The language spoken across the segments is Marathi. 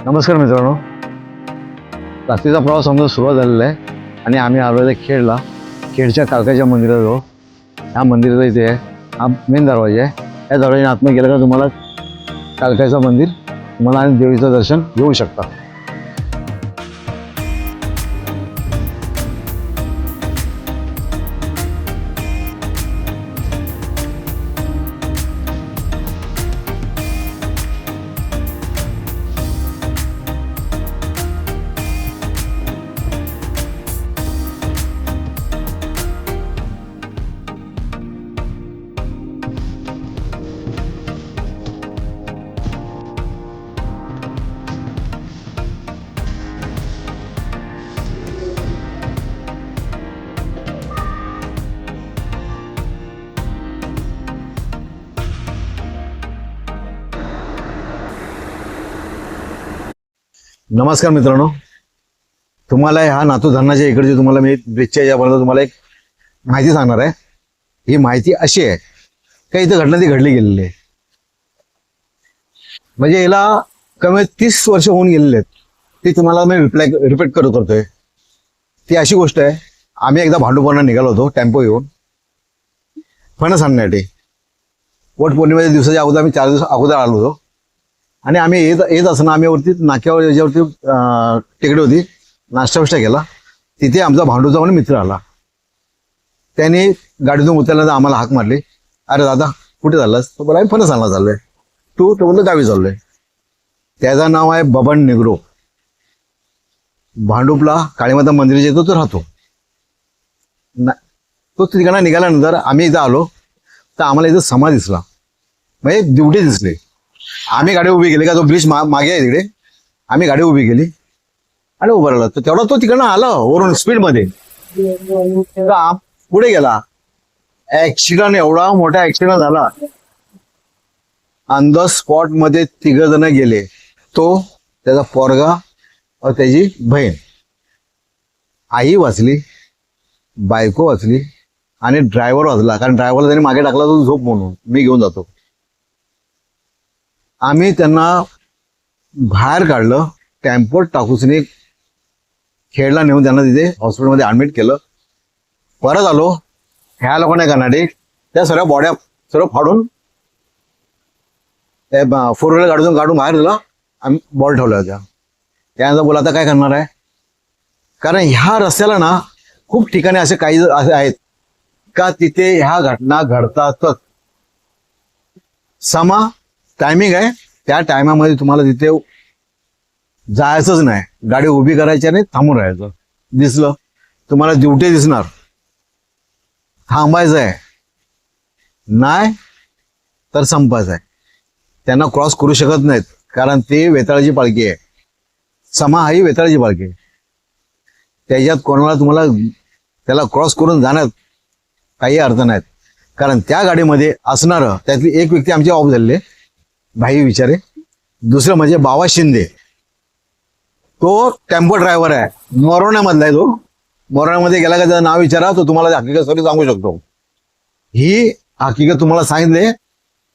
नमस्कार मित्रांनो, रात्रीचा प्रवास आमचा सुरुवात झालेला आहे आणि आम्ही आलो आहे खेडला. खेडच्या काळकाच्या मंदिराजवळ. ह्या मंदिराचा इथे आहे, हा मेन दरवाजा आहे. या दरवाजाने आतमध्ये गेलं का तुम्हाला काळकाचं मंदिर तुम्हाला आणि देवीचं दर्शन घेऊ शकता. नमस्कार मित्रांनो, तुम्हाला ह्या नातू धरणाच्या इकडची तुम्हाला मी ब्रिजच्या यापर्यंत तुम्हाला एक माहिती सांगणार आहे. ही माहिती अशी आहे का इथं घटना ती घडली गेलेली आहे. म्हणजे याला कमी 30 वर्ष होऊन गेलेले आहेत. ती तुम्हाला मी रिपीट करतोय. ती अशी गोष्ट आहे, आम्ही एकदा भांडूपवरनं निघालो होतो टेम्पो घेऊन फणस आणण्यासाठी. वट पौर्णिमेच्या दिवसाच्या अगोदर आम्ही 4 दिवस अगोदर आलो होतो आणि आम्ही येत असताना आम्ही वरती नाक्यावर याच्यावरती टेकडी होती, नाश्ता केला. तिथे आमचा भांडूचा म्हणून मित्र आला. त्याने गाडीतून उतरल्यानंतर आम्हाला हाक मारली, अरे दादा कुठे चाललास? तो बोला, आम्ही फणस आणला चाललोय. तो बोलतो गावी चाललोय. त्याचं नाव आहे बबन निग्रो. भांडूपला काळीमाता मंदिराच्या इथं तो राहतो. तो तिकडनं निघाल्यानंतर आम्ही इथं आलो तर आम्हाला इथं समा दिसला, म्हणजे दिवटी दिसली. आम्ही गाडी उभी केली का, तो ब्रिज मागे आहे तिकडे. आम्ही गाडी उभी केली आणि उभं राहिलो. तर तेवढा तो तिकडनं आला वरून स्पीडमध्ये, पुढे गेला. ऍक्सिडेंट, एवढा मोठा ऍक्सिडेंट झाला. ऑन द स्पॉट मध्ये 3 जण गेले. तो, त्याचा पोरगा और त्याची बहीण. आई वाचली, बायको वाचली आणि ड्रायव्हर वाचला. कारण ड्रायव्हरला त्यांनी मागे टाकला, तो झोप म्हणून मी घेऊन जातो. आम्ही त्यांना बाहेर काढलं, टेम्पोत टाकून खेडला नेऊन त्यांना तिथे हॉस्पिटलमध्ये ऍडमिट केलं. परत आलो. ह्या लोकांना कर्नाटक त्या सर्व बॉड्या सर्व फाडून 4 व्हीलर गाडीतून काढून बाहेर दिला. आम्ही बॉल ठेवल्या होत्या. त्यानंतर बोला आता काय करणार आहे, कारण ह्या रस्त्याला ना खूप ठिकाणी असे काही असे आहेत का तिथे ह्या घटना घडतातच. समा टायमिंग आहे, त्या टायमामध्ये तुम्हाला तिथे जायचंच नाही. गाडी उभी करायची आणि थांबून राहायचं. दिसलं तुम्हाला ड्युटी दिसणार, थांबायचं आहे, नाही तर संपायचं आहे. त्यांना क्रॉस करू शकत नाहीत, कारण ते वेताळाची पालखी आहे. समा ही वेताळाची पालखी आहे. त्याच्यात कोणाला तुम्हाला त्याला क्रॉस करून जाण्यात काही अर्थ नाहीत. कारण त्या गाडीमध्ये असणारं त्यातली एक व्यक्ती आमची ऑफ झालेली, भाई विचारे. दुसरं म्हणजे बाबा शिंदे, तो टेम्पो ड्रायव्हर आहे, मोरवण्यामधला आहे. तो मोरवण्यामध्ये गेला का त्याचं नाव विचारा, तो तुम्हाला हकीकत स्टोरी सांगू शकतो. ही हकीकत तुम्हाला सांगितले.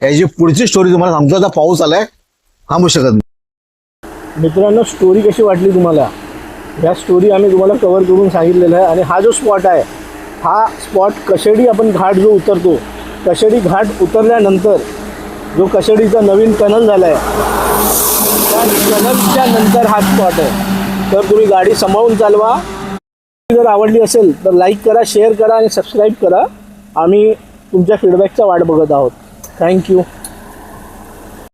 याची पुढची स्टोरी तुम्हाला सांगतो. आता पाऊस आलाय, थांबू शकत नाही. मित्रांनो, स्टोरी कशी वाटली तुम्हाला? ह्या स्टोरी आम्ही तुम्हाला कव्हर करून सांगितलेलं आहे. आणि हा जो स्पॉट आहे, हा स्पॉट कशेडी आपण घाट जो उतरतो, कशेडी घाट उतरल्यानंतर जो कशेडीचा नवीन टनल झाला आहे, त्या टनलच्या नंतर हा स्पॉट आहे. तर तुम्ही गाडी सांभाळून चालवा. जर आवडली असेल तर लाईक करा, शेअर करा आणि सबस्क्राईब करा. आम्ही तुमच्या फीडबॅकचा वाट बघत आहोत. थँक्यू.